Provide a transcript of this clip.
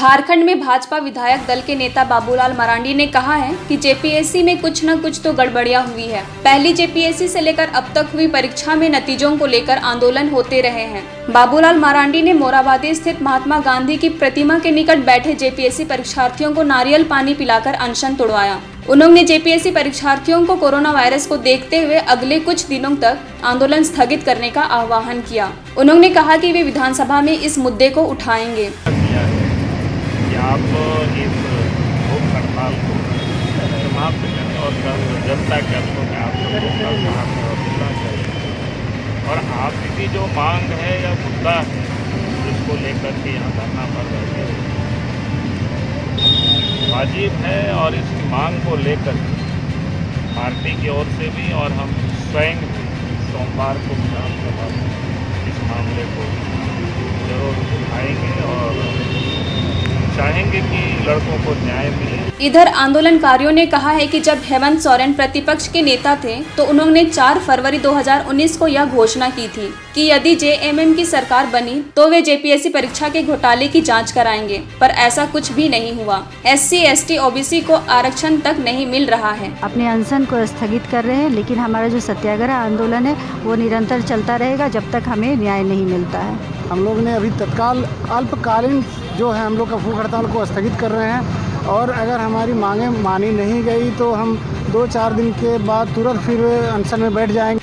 झारखंड में भाजपा विधायक दल के नेता बाबूलाल मरांडी ने कहा है कि जेपीएससी में कुछ न कुछ तो गड़बड़ियां हुई है। पहली जेपीएससी से लेकर अब तक हुई परीक्षा में नतीजों को लेकर आंदोलन होते रहे हैं। बाबूलाल मरांडी ने मोराबादी स्थित महात्मा गांधी की प्रतिमा के निकट बैठे जेपीएससी परीक्षार्थियों को नारियल पानी पिलाकर अनशन तोड़वाया। उन्होंने जेपीएससी परीक्षार्थियों को कोरोना वायरस को देखते हुए अगले कुछ दिनों तक आंदोलन स्थगित करने का आह्वान किया। उन्होंने कहा कि वे विधानसभा में इस मुद्दे को उठाएंगे। आप इस भूख हड़ताल को समाप्त करें और जनता के अंदर में आप मिलना चाहिए और आपकी जो मांग है या मुद्दा है जिसको लेकर के यहाँ धरना पर रहे वाजिब है और इसकी मांग को लेकर पार्टी की ओर से भी और हम स्वयं भी सोमवार को विधानसभा में इस मामले को जरूर उठाएंगे और चाहेंगे कि लड़कों को न्याय मिले। इधर आंदोलनकारियों ने कहा है कि जब हेमंत सोरेन प्रतिपक्ष के नेता थे तो उन्होंने 4 फरवरी 2019 को यह घोषणा की थी कि यदि जेएमएम की सरकार बनी तो वे जेपीएससी परीक्षा के घोटाले की जांच कराएंगे, पर ऐसा कुछ भी नहीं हुआ। एससी, एसटी, ओबीसी को आरक्षण तक नहीं मिल रहा है। अपने अनशन को स्थगित कर रहे हैं, लेकिन हमारा जो सत्याग्रह आंदोलन है वो निरंतर चलता रहेगा जब तक हमें न्याय नहीं मिलता है। हम लोग ने अभी तत्काल अल्पकालीन जो है हम लोग का भूख हड़ताल को स्थगित कर रहे हैं और अगर हमारी मांगें मानी नहीं गई तो हम 2-4 दिन के बाद तुरंत फिर अनशन में बैठ जाएंगे।